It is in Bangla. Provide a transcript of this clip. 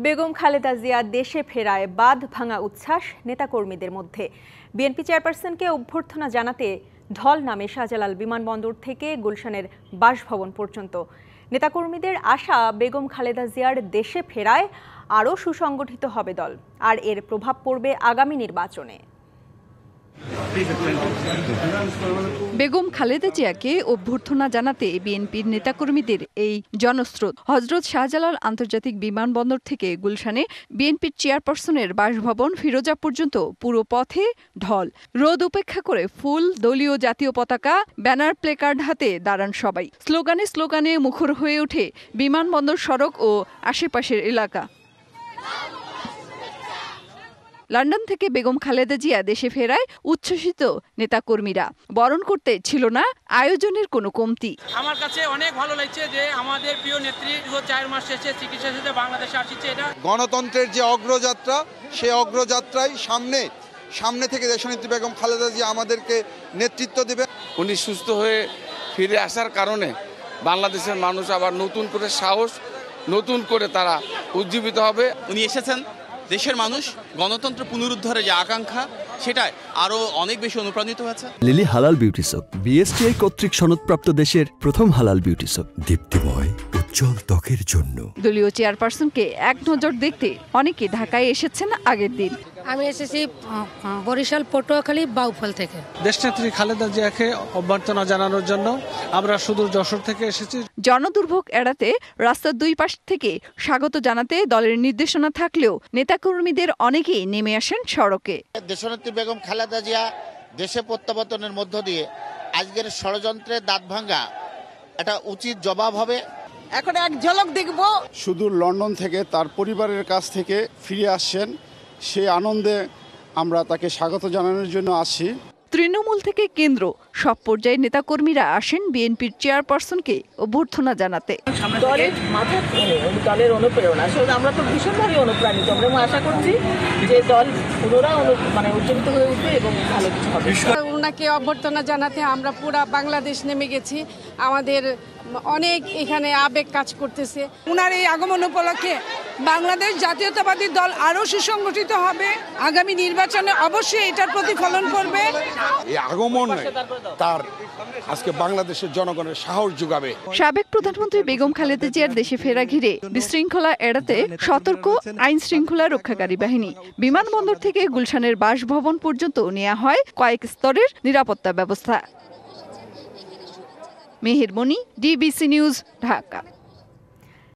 বেগম খালেদা জিয়া দেশে ফেরায় বাঁধ ভাঙা উচ্ছ্বাস নেতাকর্মীদের মধ্যে। বিএনপি চেয়ারপারসনকে অভ্যর্থনা জানাতে ঢল নামে শাহজালাল বিমানবন্দর থেকে গুলশানের বাসভবন পর্যন্ত। নেতাকর্মীদের আশা, বেগম খালেদা জিয়ার দেশে ফেরায় আরও সুসংগঠিত হবে দল, আর এর প্রভাব পড়বে আগামী নির্বাচনে। বেগম খালেদা জিয়াকে অভ্যর্থনা জানাতে বিএনপির নেতাকর্মীদের এই জনস্রোত হযরত শাহজালাল আন্তর্জাতিক বিমানবন্দর থেকে গুলশানে বিএনপির চেয়ারপারসনের বাসভবন ফিরোজা পর্যন্ত পুরো পথে ঢল। রোদ উপেক্ষা করে ফুল, দলীয় জাতীয় পতাকা, ব্যানার, প্লেকার্ড হাতে দাঁড়ান সবাই। স্লোগানে স্লোগানে মুখর হয়ে ওঠে বিমানবন্দর সড়ক ও আশেপাশের এলাকা। লন্ডন থেকে বেগম খালেদা জিয়া দেশে ফেরায় উচ্ছ্বসিত নেতাকর্মীরা। বরণ করতে ছিল না আয়োজনের কোনো কমতি। আমার কাছে অনেক ভালো লাগছে যে আমাদের প্রিয় নেত্রী 4 মাস শেষে চিকিৎসা শেষে বাংলাদেশে আসছে। এটা গণতন্ত্রের যে অগ্রযাত্রা, সেই অগ্রযাত্রায় সামনে থেকে দেশনেত্রী বেগম খালেদা জিয়া আমাদেরকে নেতৃত্ব দেবে। উনি সুস্থ হয়ে ফিরে আসার কারণে বাংলাদেশের মানুষ আবার নতুন করে সাহস, নতুন করে তারা উজ্জীবিত হবে। উনি এসেছেন, দেশের মানুষ গণতন্ত্র পুনরুদ্ধারের যে আকাঙ্ক্ষা, সেটা আরো অনেক বেশি অনুপ্রাণিত হয়েছে। লিলি হালাল বিউটি সোপ, বিএসটিআই কর্তৃক সনদপ্রাপ্ত দেশের প্রথম হালাল বিউটি সোপ, দীপ্তিময় উজ্জ্বল ত্বকের জন্য। দলীয় চেয়ারপারসনকে এক নজর দেখতে অনেকে ঢাকায় এসেছেন আগের দিন। আমি এসেছি বরিশাল পটুয়াখালী বাউফল থেকে। দেশনেত্রী খালেদা জিয়াকে অভ্যর্থনা জানানোর জন্য আমরা সুদূর যশোর থেকে এসেছি। জনদুর্ভোগ এড়াতে রাস্তার দুই পাশ থেকে স্বাগত জানাতে দলের নির্দেশনা থাকলেও নেতাকর্মীদের অনেকেই নেমে আসেন সড়কে। দেশনেত্রী বেগম খালেদা জিয়া দেশে প্রত্যাবর্তনের মধ্য দিয়ে আজকের ষড়যন্ত্রের দাঁত ভাঙ্গা একটা উচিত জবাব হবে। এখন এক ঝলক দেখব। সুদূর লন্ডন থেকে তার পরিবারের কাছ থেকে ফিরে আসছেন, সেই আনন্দে আমরা তাকে স্বাগত জানানোর জন্য আসি। তৃণমূল থেকে কেন্দ্র সব পর্যায়ের নেতাকর্মীরা আসেন বিএনপির চেয়ারপারসনকে অভ্যর্থনা জানাতে। দলের দলের অনুপ্রেরণা, আমরা তো ভীষণভাবে অনুপ্রাণিত। আমরা আশা করছি যে দল পুনরায় উজ্জীবিত হয়ে উঠবে এবং ভালো কিছু হবে। ওনাকে অভ্যর্থনা জানাতে আমরা পুরা বাংলাদেশ নেমে গেছি। আমাদের অনেক এখানে আবেগ কাজ করতেছে। ওনার এই আগমন উপলক্ষে বাংলাদেশ জাতীয়তাবাদী দল আরও সুসংগঠিত হবে। আগামী নির্বাচনে অবশ্যই এটার প্রতিফলন করবে। এই আগমন তার আজকে বাংলাদেশের জনগণের সাহস যোগাবে। সাবেক প্রধানমন্ত্রী বেগম খালেদা জিয়ার দেশে ফেরা ঘিরে বিশৃঙ্খলা এড়াতে সতর্ক আইন শৃঙ্খলা রক্ষাকারী বাহিনী। বিমানবন্দর থেকে গুলশানের বাসভবন পর্যন্ত নেওয়া হয় কয়েক স্তরের নিরাপত্তা ব্যবস্থা। মেহের মনি, ডিবিসি নিউজ, ঢাকা।